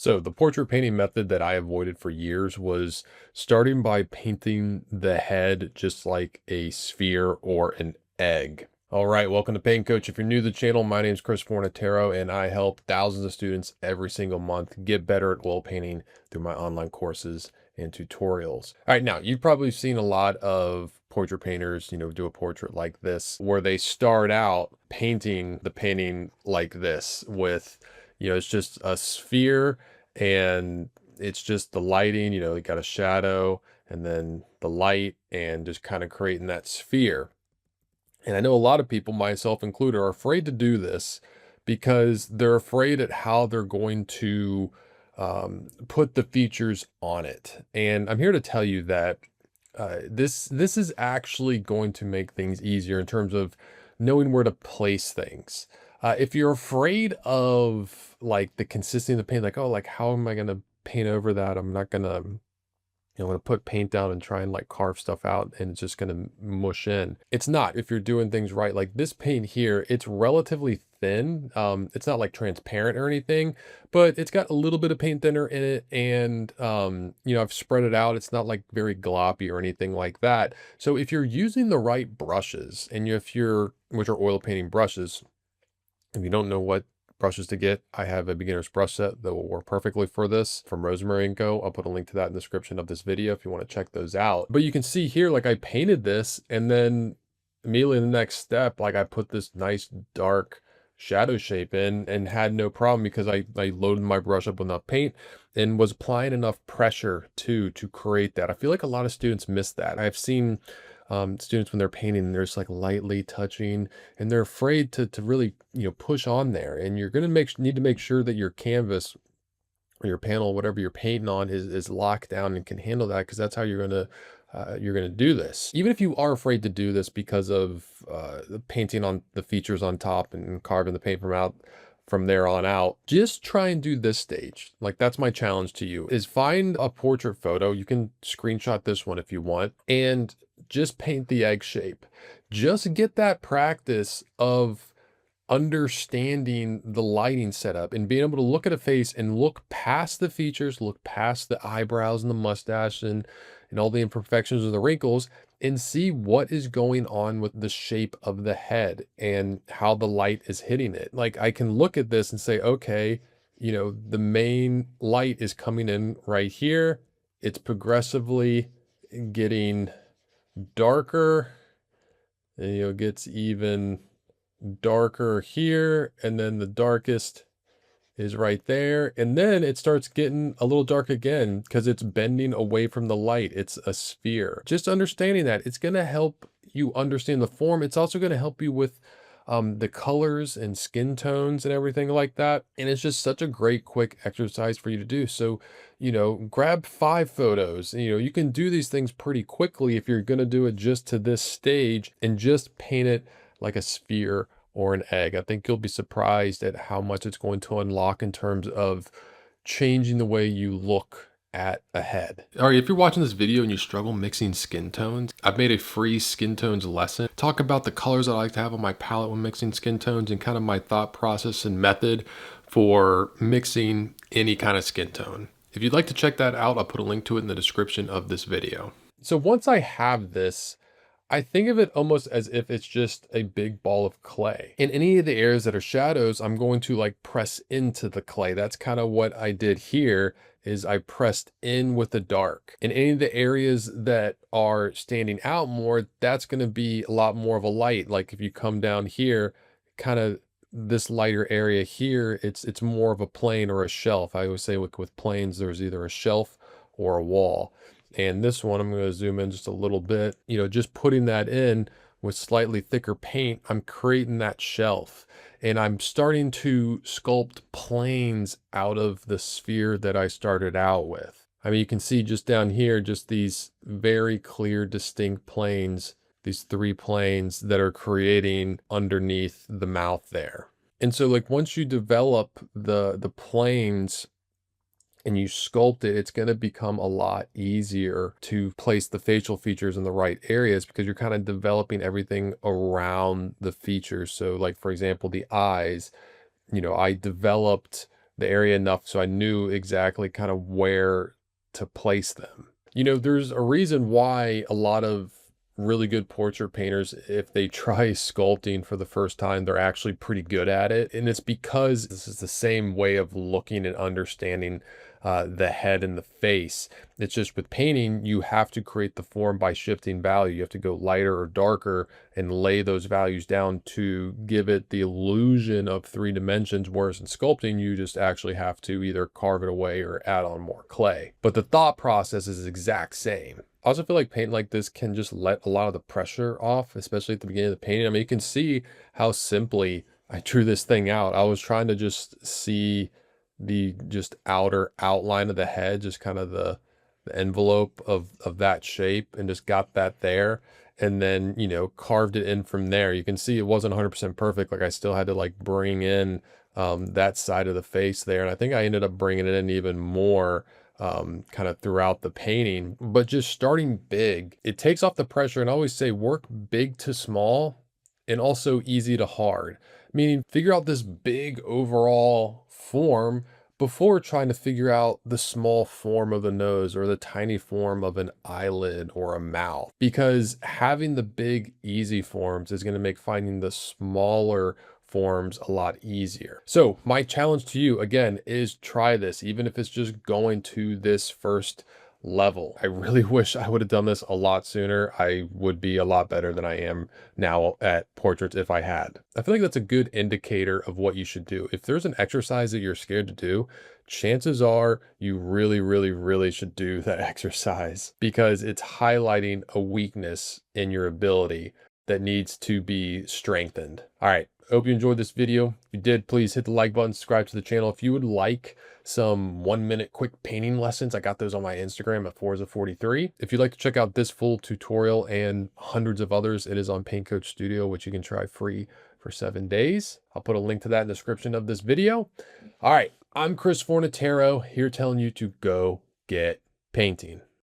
So the portrait painting method that I avoided for years was starting by painting the head just like a sphere or an egg. All right, welcome to Paint Coach. If you're new to the channel, my name is Chris Fornatero, and I help thousands of students every single month get better at oil painting through my online courses and tutorials. All right, now you've probably seen a lot of portrait painters, do a portrait like this, where they start out painting the painting like this with, it's just a sphere and it's just the lighting, you got a shadow and then the light and just kind of creating that sphere. And I know a lot of people, myself included, are afraid to do this because they're afraid at how they're going to put the features on it. And I'm here to tell you that this is actually going to make things easier in terms of knowing where to place things. If you're afraid of like the consistency of the paint, like, oh, like how am I going to paint over that? I'm not going to, I'm going to put paint down and try and like carve stuff out and it's just going to mush in. It's not if you're doing things right. Like this paint here, it's relatively thin. It's not like transparent or anything, but it's got a little bit of paint thinner in it. And, I've spread it out. It's not like very gloppy or anything like that. So if you're using the right brushes and which are oil painting brushes, if you don't know what brushes to get, I have a beginner's brush set that will work perfectly for this from Rosemary & Co. I'll put a link to that in the description of this video if you want to check those out. But you can see here, like I painted this and then immediately in the next step, like I put this nice dark shadow shape in and had no problem because I loaded my brush up with enough paint and was applying enough pressure to create that. I feel like a lot of students miss that. I've seen students when they're painting, they're just like lightly touching and they're afraid to really, push on there. And you're going to need to make sure that your canvas or your panel, whatever you're painting on is locked down and can handle that. Cause that's how you're going to do this. Even if you are afraid to do this because of the painting on the features on top and carving the paint from there on out, just try and do this stage. Like that's my challenge to you is find a portrait photo. You can screenshot this one if you want and just paint the egg shape. Just get that practice of understanding the lighting setup and being able to look at a face and look past the features, look past the eyebrows and the mustache and all the imperfections of the wrinkles and see what is going on with the shape of the head and how the light is hitting it. Like I can look at this and say, okay, the main light is coming in right here. It's progressively getting darker and it gets even darker here, and then the darkest is right there, and then it starts getting a little dark again because it's bending away from the light. It's a sphere. Just understanding that, it's going to help you understand the form. It's also going to help you with the colors and skin tones and everything like that. And it's just such a great quick exercise for you to do. So, grab 5 photos. You can do these things pretty quickly if you're going to do it just to this stage and just paint it like a sphere or an egg. I think you'll be surprised at how much it's going to unlock in terms of changing the way you look at a head. All right, if you're watching this video and you struggle mixing skin tones, I've made a free skin tones lesson. Talk about the colors I like to have on my palette when mixing skin tones and kind of my thought process and method for mixing any kind of skin tone. If you'd like to check that out, I'll put a link to it in the description of this video. So once I have this, I think of it almost as if it's just a big ball of clay. In any of the areas that are shadows, I'm going to like press into the clay. That's kind of what I did here is I pressed in with the dark. In any of the areas that are standing out more, that's going to be a lot more of a light. Like if you come down here, kind of this lighter area here, it's more of a plane or a shelf. I always say with planes, there's either a shelf or a wall. And this one, I'm going to zoom in just a little bit, just putting that in with slightly thicker paint, I'm creating that shelf and I'm starting to sculpt planes out of the sphere that I started out with. I mean, you can see just down here, just these very clear, distinct planes, these 3 planes that are creating underneath the mouth there. And so like once you develop the planes and you sculpt it, it's going to become a lot easier to place the facial features in the right areas because you're kind of developing everything around the features. So like, for example, the eyes, I developed the area enough so I knew exactly kind of where to place them. You know, there's a reason why a lot of really good portrait painters, if they try sculpting for the first time, they're actually pretty good at it. And it's because this is the same way of looking and understanding the head and the face. It's just with painting, you have to create the form by shifting value. You have to go lighter or darker and lay those values down to give it the illusion of 3 dimensions. Whereas in sculpting, you just actually have to either carve it away or add on more clay. But the thought process is the exact same. I also feel like paint like this can just let a lot of the pressure off, especially at the beginning of the painting. I mean, you can see how simply I drew this thing out. I was trying to just see the just outer outline of the head, just kind of the envelope of that shape, and just got that there. And then, you know, carved it in from there. You can see it wasn't 100% perfect. Like I still had to like bring in that side of the face there. And I think I ended up bringing it in even more kind of throughout the painting. But just starting big, it takes off the pressure. And I always say work big to small and also easy to hard, meaning figure out this big overall form before trying to figure out the small form of the nose or the tiny form of an eyelid or a mouth, because having the big easy forms is going to make finding the smaller forms a lot easier. So my challenge to you again is try this, even if it's just going to this first level. I really wish I would have done this a lot sooner. I would be a lot better than I am now at portraits if I had. I feel like that's a good indicator of what you should do. If there's an exercise that you're scared to do, chances are you really should do that exercise, because it's highlighting a weakness in your ability that needs to be strengthened. All right. Hope you enjoyed this video. If you did, please hit the like button, subscribe to the channel. If you would like some 1-minute quick painting lessons, I got those on my Instagram at Forza43. If you'd like to check out this full tutorial and hundreds of others, it is on Paint Coach Studio, which you can try free for 7 days. I'll put a link to that in the description of this video. All right, I'm Chris Fornatero here telling you to go get painting.